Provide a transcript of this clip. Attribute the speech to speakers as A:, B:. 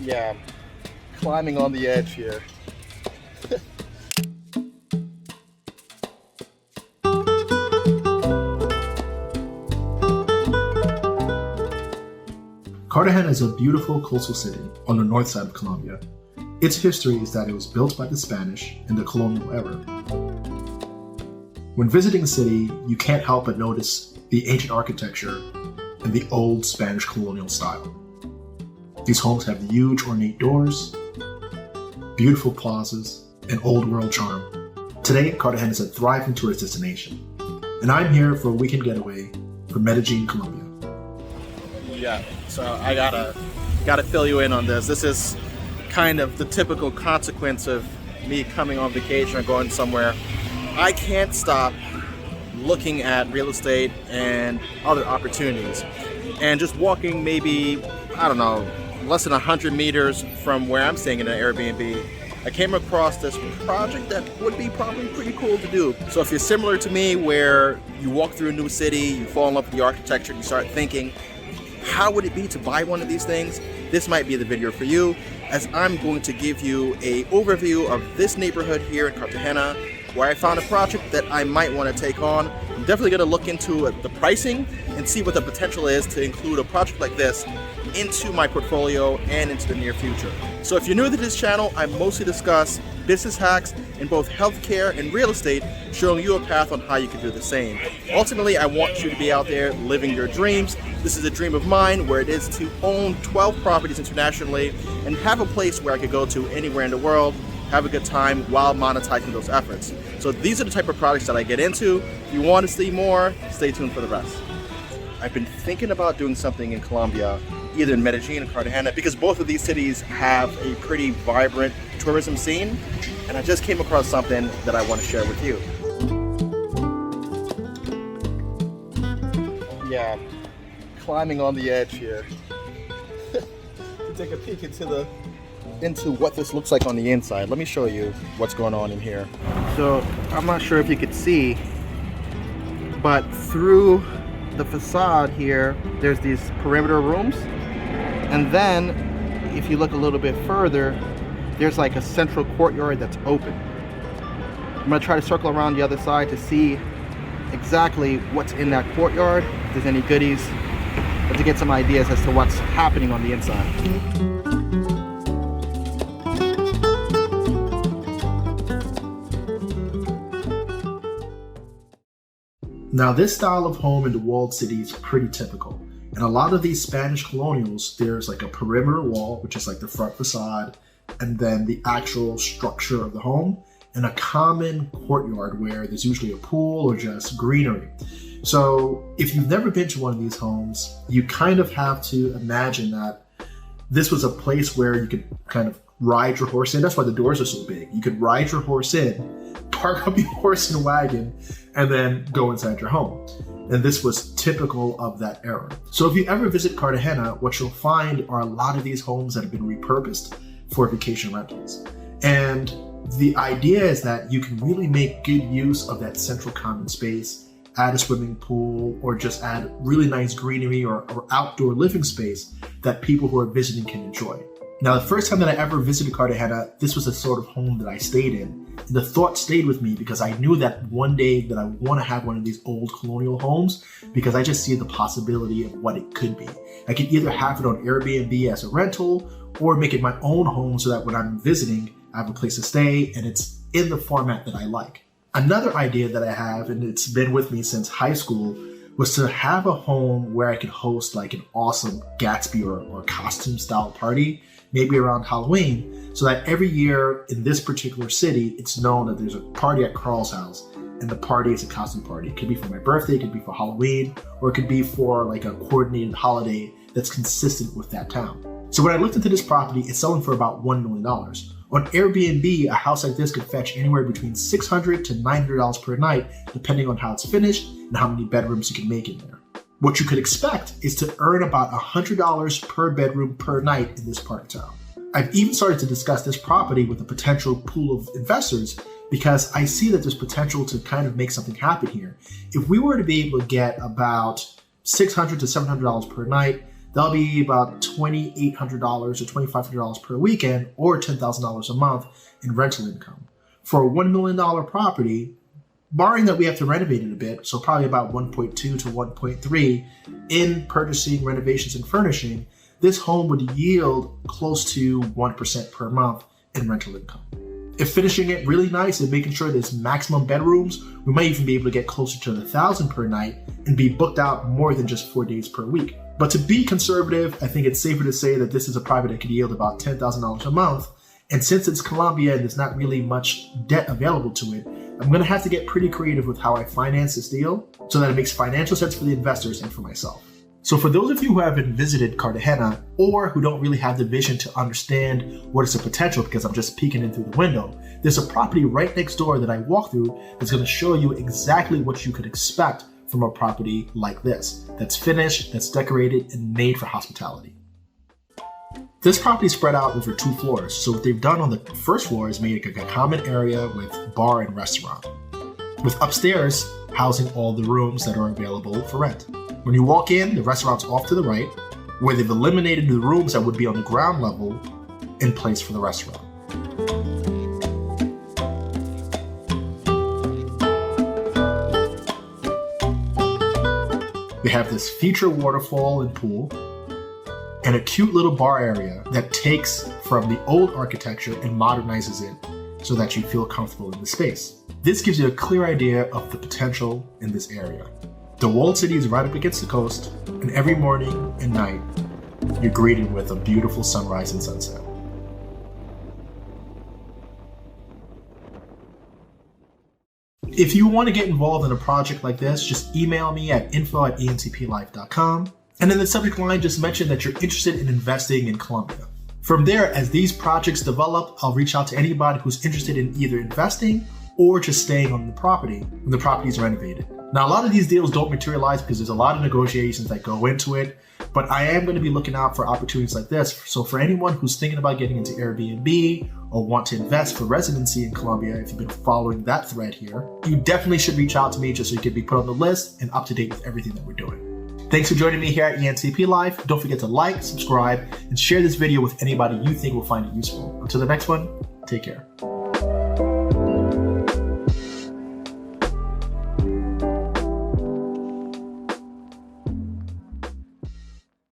A: Yeah, climbing on the edge here.
B: Cartagena is a beautiful coastal city on the north side of Colombia. Its history is that it was built by the Spanish in the colonial era. When visiting the city, you can't help but notice the ancient architecture and the old Spanish colonial style. These homes have huge ornate doors, beautiful plazas, and old world charm. Today, Cartagena is a thriving tourist destination, and I'm here for a weekend getaway from Medellin, Colombia.
A: Yeah, so I gotta fill you in on this. This is kind of the typical consequence of me coming on vacation or going somewhere. I can't stop looking at real estate and other opportunities. And just walking maybe, I don't know, less than 100 meters from where I'm staying in an Airbnb, I came across this project that would be probably pretty cool to do. So if you're similar to me, where you walk through a new city, you fall in love with the architecture, you start thinking, how would it be to buy one of these things? This might be the video for you, as I'm going to give you an overview of this neighborhood here in Cartagena, where I found a project that I might want to take on. I'm definitely going to look into the pricing and see what the potential is to include a project like this into my portfolio and into the near future. So if you're new to this channel, I mostly discuss business hacks in both healthcare and real estate, showing you a path on how you can do the same. Ultimately, I want you to be out there living your dreams. This is a dream of mine, where it is to own 12 properties internationally and have a place where I could go to anywhere in the world, have a good time while monetizing those efforts. So these are the type of projects that I get into. If you want to see more, stay tuned for the rest. I've been thinking about doing something in Colombia, either in Medellin or Cartagena, because both of these cities have a pretty vibrant tourism scene, and I just came across something that I want to share with you. Yeah, climbing on the edge here. To take a peek into what this looks like on the inside. Let me show you what's going on in here. So I'm not sure if you could see, but through the facade here, there's these perimeter rooms, and then if you look a little bit further, there's like a central courtyard that's open. I'm gonna try to circle around the other side to see exactly what's in that courtyard, if there's any goodies, but to get some ideas as to what's happening on the inside.
B: Now, this style of home in the walled city is pretty typical. And a lot of these Spanish colonials, there's like a perimeter wall, which is like the front facade, and then the actual structure of the home, and a common courtyard where there's usually a pool or just greenery. So if you've never been to one of these homes, you kind of have to imagine that this was a place where you could kind of ride your horse in. That's why the doors are so big. You could ride your horse in, park up your horse and wagon, and then go inside your home. And this was typical of that era. So if you ever visit Cartagena, what you'll find are a lot of these homes that have been repurposed for vacation rentals. And the idea is that you can really make good use of that central common space, add a swimming pool, or just add really nice greenery or outdoor living space that people who are visiting can enjoy. Now, the first time that I ever visited Cartagena, this was the sort of home that I stayed in. And the thought stayed with me because I knew that one day that I want to have one of these old colonial homes, because I just see the possibility of what it could be. I could either have it on Airbnb as a rental or make it my own home so that when I'm visiting, I have a place to stay and it's in the format that I like. Another idea that I have, and it's been with me since high school, was to have a home where I could host like an awesome Gatsby or costume style party, maybe around Halloween, so that every year in this particular city, it's known that there's a party at Carl's house, and the party is a costume party. It could be for my birthday, it could be for Halloween, or it could be for like a coordinated holiday that's consistent with that town. So when I looked into this property, it's selling for about $1 million. On Airbnb, a house like this could fetch anywhere between $600 to $900 per night, depending on how it's finished and how many bedrooms you can make in there. What you could expect is to earn about $100 per bedroom per night in this part of town. I've even started to discuss this property with a potential pool of investors because I see that there's potential to kind of make something happen here. If we were to be able to get about $600 to $700 per night, that'll be about $2,800 or $2,500 per weekend or $10,000 a month in rental income. For a $1 million property, barring that we have to renovate it a bit, so probably about 1.2 to 1.3 in purchasing, renovations, and furnishing, this home would yield close to 1% per month in rental income. If finishing it really nice and making sure there's maximum bedrooms, we might even be able to get closer to 1,000 per night and be booked out more than just 4 days per week. But to be conservative, I think it's safer to say that this is a property that could yield about $10,000 a month. And since it's Colombia and there's not really much debt available to it, I'm going to have to get pretty creative with how I finance this deal so that it makes financial sense for the investors and for myself. So for those of you who haven't visited Cartagena or who don't really have the vision to understand what is the potential because I'm just peeking in through the window, there's a property right next door that I walk through that's going to show you exactly what you could expect from a property like this, that's finished, that's decorated, and made for hospitality. This property is spread out over 2 floors, so what they've done on the first floor is made a common area with bar and restaurant, with upstairs housing all the rooms that are available for rent. When you walk in, the restaurant's off to the right, where they've eliminated the rooms that would be on the ground level in place for the restaurant. We have this feature waterfall and pool, and a cute little bar area that takes from the old architecture and modernizes it so that you feel comfortable in the space. This gives you a clear idea of the potential in this area. The walled city is right up against the coast, and every morning and night, you're greeted with a beautiful sunrise and sunset. If you want to get involved in a project like this, just email me at info@entplife.com. And in the subject line, just mention that you're interested in investing in Colombia. From there, as these projects develop, I'll reach out to anybody who's interested in either investing or just staying on the property when the property is renovated. Now, a lot of these deals don't materialize because there's a lot of negotiations that go into it, but I am going to be looking out for opportunities like this. So for anyone who's thinking about getting into Airbnb or want to invest for residency in Colombia, if you've been following that thread here, you definitely should reach out to me just so you can be put on the list and up to date with everything that we're doing. Thanks for joining me here at ENTP Life. Don't forget to like, subscribe, and share this video with anybody you think will find it useful. Until the next one, take care.